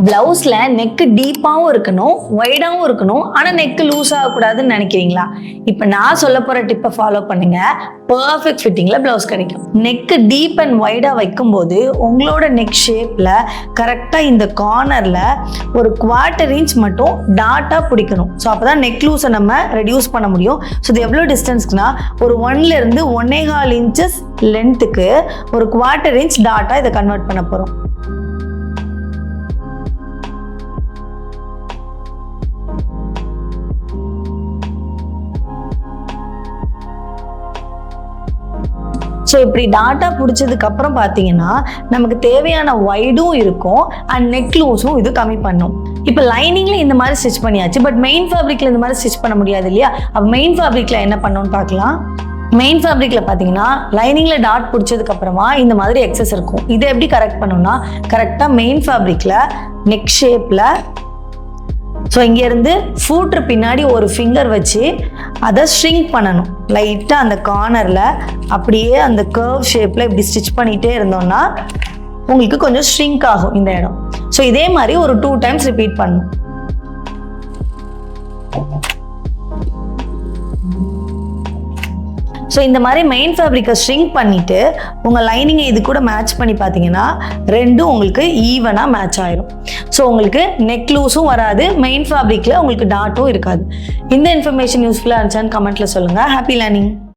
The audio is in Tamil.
பிளவுஸ்ல நெக் டீப்பாவும் இருக்கணும், வைடாவும் இருக்கணும், ஆனா நெக் லூஸ் ஆகக்கூடாதுன்னு நினைக்கிறீங்களா? இப்ப நான் சொல்ல போற டிப்பை ஃபாலோ பண்ணுங்க, பெர்ஃபெக்ட் ஃபிட்டிங்ல பிளவுஸ் கிடைக்கும். நெக் டீப் அண்ட் வைடா வைக்கும்போது உங்களோட நெக் ஷேப்ல கரெக்டா இந்த கார்னர்ல ஒரு 1/4 இன்ச் மட்டும் டாட்டா பிடிக்கணும். ஸோ அப்பதான் நெக் லூஸை நம்ம ரெடியூஸ் பண்ண முடியும். ஸோ இது எவ்வளோ டிஸ்டன்ஸ்க்குனா ஒரு 1ல இருந்து 1.25 இன்ச்சஸ் லென்த்துக்கு ஒரு 1/4 இன்ச் டாட்டா இதை கன்வெர்ட் பண்ண போறோம். ஸோ இப்படி டாட்டா பிடிச்சதுக்கு அப்புறம் பார்த்தீங்கன்னா நமக்கு தேவையான வைடும் இருக்கும் அண்ட் நெக் லூஸும் இது கம்மி பண்ணும். இப்போ லைனிங்ல இந்த மாதிரி ஸ்டிச் பண்ணியாச்சு, பட் மெயின் ஃபேப்ரிக்ல இந்த மாதிரி ஸ்டிச் பண்ண முடியாது இல்லையா? அப்போ மெயின் ஃபேப்ரிக்ல என்ன பண்ணணும்னு பார்க்கலாம். மெயின் ஃபேப்ரிக்ல பார்த்தீங்கன்னா லைனிங்ல டாட் பிடிச்சதுக்கு அப்புறமா இந்த மாதிரி எக்ஸஸ் இருக்கும். இதை எப்படி கரெக்ட் பண்ணணும்னா கரெக்டாக மெயின் ஃபேப்ரிக்ல நெக் ஷேப்ல ஸோ இங்கேருந்து ஃபூட்ரு பின்னாடி ஒரு ஃபிங்கர் வச்சு அதை ஷ்ரிங்க் பண்ணணும். லைட்டாக அந்த கார்னரில் அப்படியே அந்த கர்வ் ஷேப்பில் இப்படி ஸ்டிச் பண்ணிகிட்டே இருந்தோம்னா உங்களுக்கு கொஞ்சம் ஷ்ரிங்க் ஆகும் இந்த இடம். ஸோ இதே மாதிரி ஒரு 2 டைம்ஸ் ரிப்பீட் பண்ணணும். ஸோ இந்த மாதிரி மெயின் ஃபேப்ரிக்கை ஷ்ரிங்க் பண்ணிவிட்டு உங்கள் லைனிங்கை இது கூட மேட்ச் பண்ணி பார்த்தீங்கன்னா ரெண்டும் உங்களுக்கு ஈவனாக மேட்ச் ஆயிரும். ஸோ உங்களுக்கு நெக் லூஸும் வராது, மெயின் ஃபேப்ரிக்கில் உங்களுக்கு டாட்டும் இருக்காது. இந்த இன்ஃபர்மேஷன் யூஸ்ஃபுல்லாக இருந்துச்சான்னு கமெண்ட்டில் சொல்லுங்கள். Happy learning.